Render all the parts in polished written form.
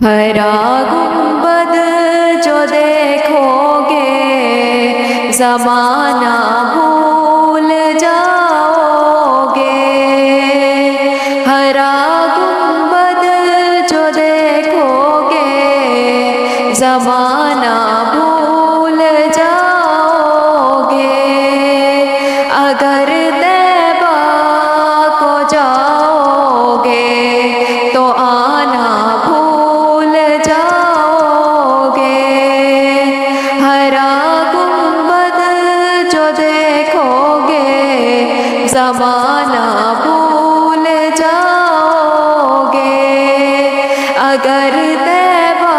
ہرا گنبد جو دیکھو گے زمانہ بھول جاؤ گے، ہرا گنبد جو دیکھو گے زمانہ بھول جاؤ گے، اگر طیبہ کو جاؤ گے تو آنا بھول جاؤ گے، ہرا گنبد جو دیکھو گے زمانہ بھول جاؤ گے، اگر طیبہ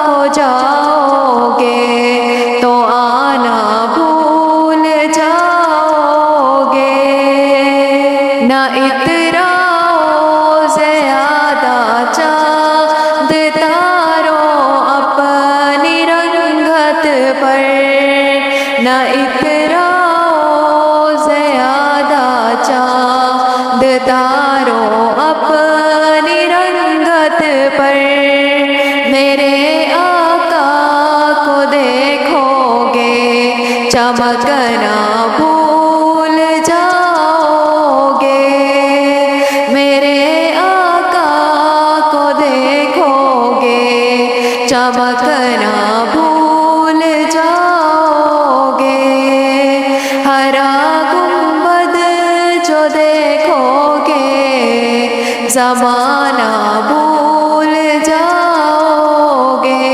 کو جاؤ گے تو آنا بھول جاؤ گے، نہ اتراؤ زیادہ چاند تاروں اپنی رنگت پر، نہ اتراؤ زیادہ چاند تاروں اپنی رنگت پر، میرے آقا کو دیکھو گے چمکنا بھول جاؤ گے، میرے آقا کو دیکھو گے چمکنا بھول جاؤ گے، ہرا گنبد جو دیکھو گے زمانہ بھول جاؤ گے،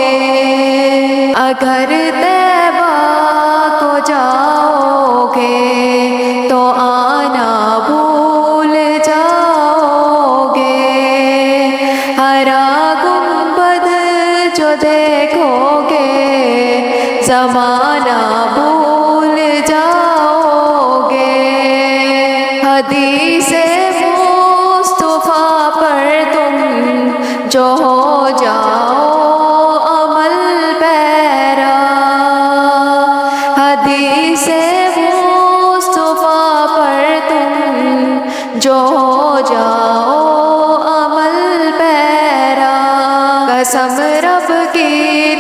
اگر طیبہ کو جاؤ گے تو آنا بھول جاؤ گے، ہرا گنبد جو دیکھو گے زمانہ بھول جاؤ گے، حدیث مصطفیٰ پر تم جو ہو جاؤ عمل پیرا، حدیث مصطفیٰ پر تم جو ہو جاؤ عمل پیرا، قسم رب کی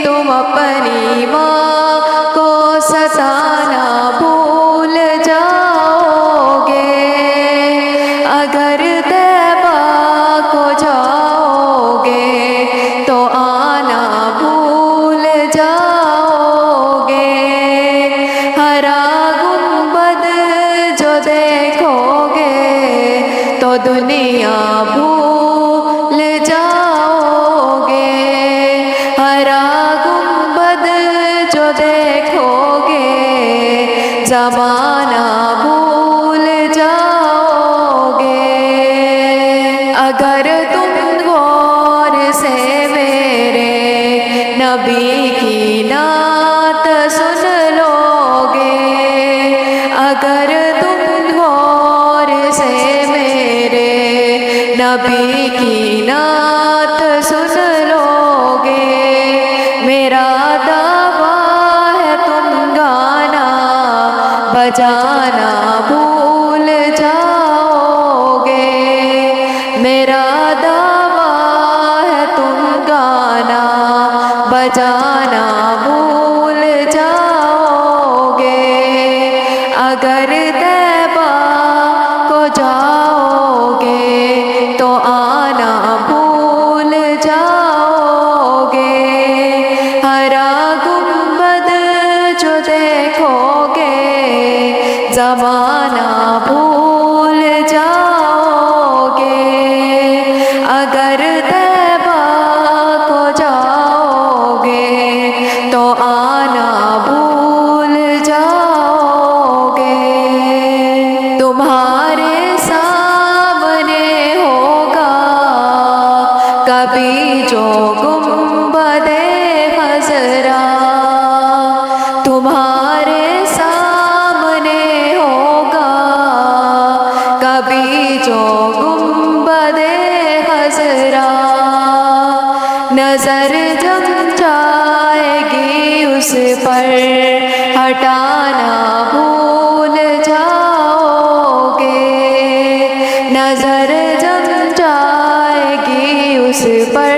تم اپنی ماں کو ستانا بھول جاؤ گے، اگر طیبہ کو جاؤ گے تو آنا بھول جاؤ گے، ہرا گنبد جو دیکھو گے تو دنیا بھول جاؤ گے، ہرا گنبد جو دیکھو گے زمانہ بھول جاؤ گے، اگر تم غور سے میرے نبی کی نعت سن لو گے، اگر تم غور سے میرے نبی کی نعت سن لو گے، میرا دعویٰ ہے تم گانا بجانا بھول جاؤ گے، میرا دعویٰ ہے تم گانا بجانا بھول جاؤ گے، اگر طیبہ کو جاؤ گے تو آنا بھول جاؤ گے، ہرا گنبد جو دیکھو گے زمانہ بھول جاؤ گے، اگر طیبہ کو جاؤ گے تو آنا بھول جاؤ گے، تمہارے سامنے ہوگا کبھی جو گنبد خضرا، تمہارے سامنے ہوگا کبھی جو گنبد خضرا، نظر جب جائے گی اس پر ہٹانا بھول جاؤ گے، نظر جب جائے گی اس پر